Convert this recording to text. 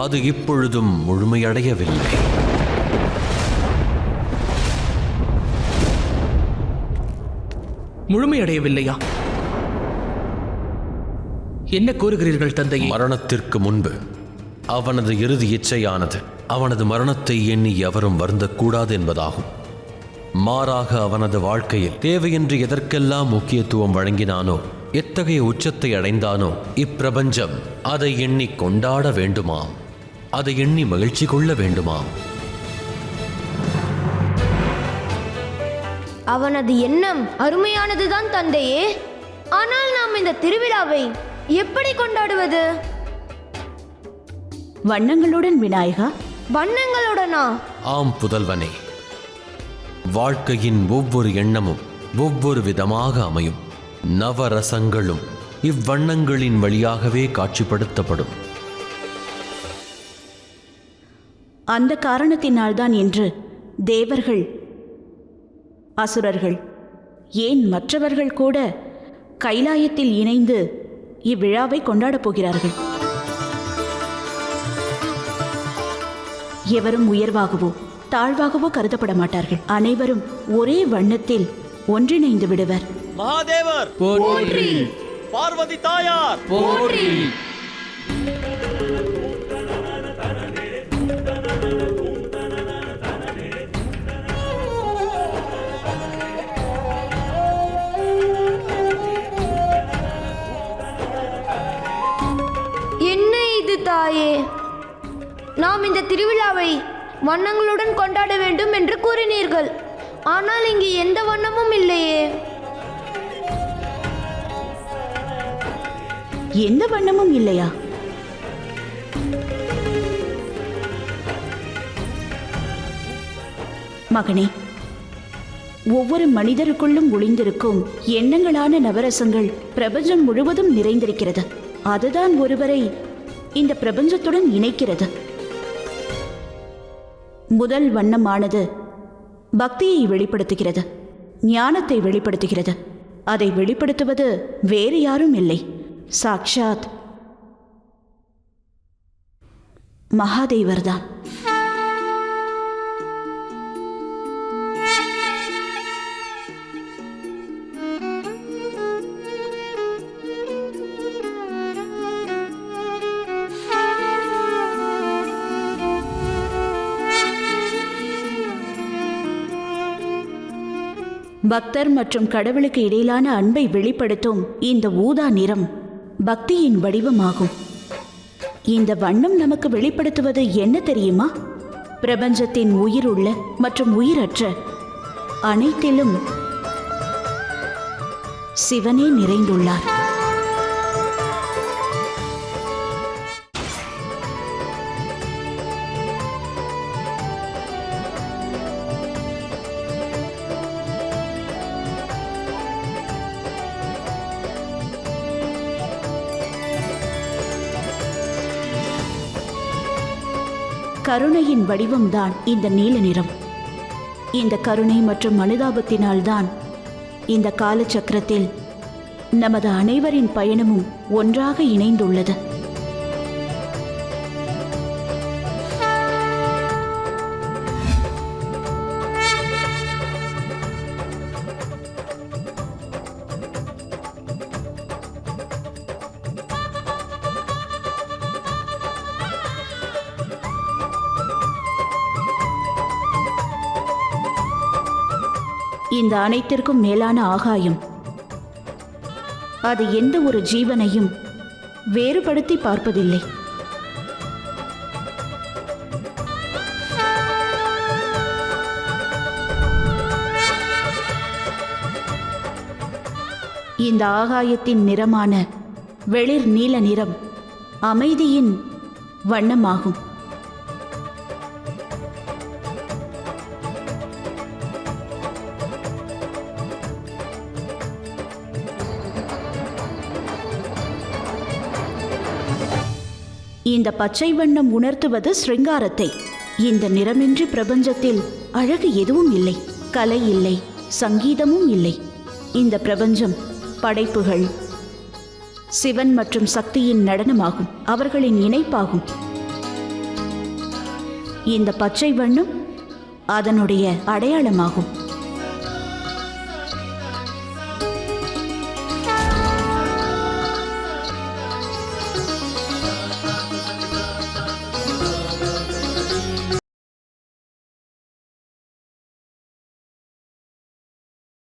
அது இப்பொழுதும் முழுமையடையவில்லை. முழுமையடையவில்லையா? என்ன கூறுகிறீர்கள் தந்தையே? மரணத்திற்கு முன்பு அவனது இறுதி இச்சையானது அவனது மரணத்தை எண்ணி எவரும் வருந்தக்கூடாது என்பதாகும். மாறாக அவனது வாழ்க்கையில் தேவையின்றி எதற்கெல்லாம் முக்கியத்துவம் வழங்கினானோ, எத்தகைய உச்சத்தை அடைந்தானோ, இப்பிரபஞ்சம் அதை எண்ணி கொண்டாட வேண்டுமாம், அதை எண்ணி மகிழ்ச்சி கொள்ள வேண்டுமாம். அவனது எண்ணம் அருமையானதுதான் தந்தையே. ஆனால் நாம் இந்த திருவிழாவை எப்படி கொண்டாடுவது? வண்ணங்களுடன் விநாயகா. வண்ணங்களுடனா? ஆம் புதல்வனே, வாழ்க்கையின் ஒவ்வொரு எண்ணமும் ஒவ்வொரு விதமாக அமையும். நவரசங்களும் இவ்வண்ணங்களின் வழியாகவே காட்சிப்படுத்தப்படும். அந்த காரணத்தினால்தான் இன்று தேவர்கள், அசுரர்கள், ஏன் மற்றவர்கள் கூட கைலாயத்தில் இணைந்து இவ்விழாவை கொண்டாடப் போகிறார்கள். எவரும் உயர்வாகவோ தாழ்வாகவோ கருதப்பட மாட்டார்கள். அனைவரும் ஒரே வண்ணத்தில் ஒன்றிணைந்து விடுவர். மகாதேவர் போற்றி! பார்வதி தாயார் போற்றி! என்ன இது தாயே? நாம் இந்த திருவிழாவை வண்ணங்களுடன் கொண்டாட வேண்டும் என்று கூறினீர்கள். ஆனால் இங்கு எந்த வண்ணமும் இல்லையே. எந்த வண்ணமும் இல்லையா? மகனே, ஒவ்வொரு மனிதருக்குள்ளும் ஒளிந்திருக்கும் எண்ணங்களான நவரசங்கள் பிரபஞ்சம் முழுவதும் நிறைந்திருக்கிறது. அதுதான் ஒருவரை இந்த பிரபஞ்சத்துடன் இணைக்கிறது. முதல் வண்ணமானது பக்தியை வெளிப்படுத்துகிறது, ஞானத்தை வெளிப்படுத்துகிறது. அதை வெளிப்படுத்துவது வேறு யாரும் இல்லை, சாக்ஷாத் மகாதேவர்தான். பக்தர் மற்றும் கடவுளுக்கு இடையிலான அன்பை வெளிப்படுத்தும் இந்த ஊதா நிறம் பக்தியின் வடிவமாகும். இந்த வண்ணம் நமக்கு வெளிப்படுத்துவது என்ன தெரியுமா? பிரபஞ்சத்தின் உயிருள்ள மற்றும் உயிரற்ற அனைத்திலும் சிவனே நிறைந்துள்ளார். கருணையின் வடிவம்தான் இந்த நீல நிறம். இந்த கருணை மற்றும் அனுதாபத்தினால்தான் இந்த காலச்சக்கரத்தில் நமது அனைவரின் பயணமும் ஒன்றாக இணைந்துள்ளது. இந்த அனைத்திற்கும் மேலான ஆகாயம், அது எந்த ஒரு ஜீவனையும் வேறுபடுத்தி பார்ப்பதில்லை. இந்த ஆகாயத்தின் நிறமான வெளிர் நீல நிறம் அமைதியின் வண்ணமாகும். இந்த பச்சை வண்ணம் உணர்த்துவது ஸ்ருங்காரத்தை. இந்த நிறமின்றி பிரபஞ்சத்தில் அழகு எதுவும் இல்லை, கலை இல்லை, சங்கீதமும் இல்லை. இந்த பிரபஞ்சம் படைப்புகள், சிவன் மற்றும் சக்தியின் நடனமாகும், அவர்களின் இணைப்பாகும். இந்த பச்சை வண்ணம் அதனுடைய அடையாளமாகும்.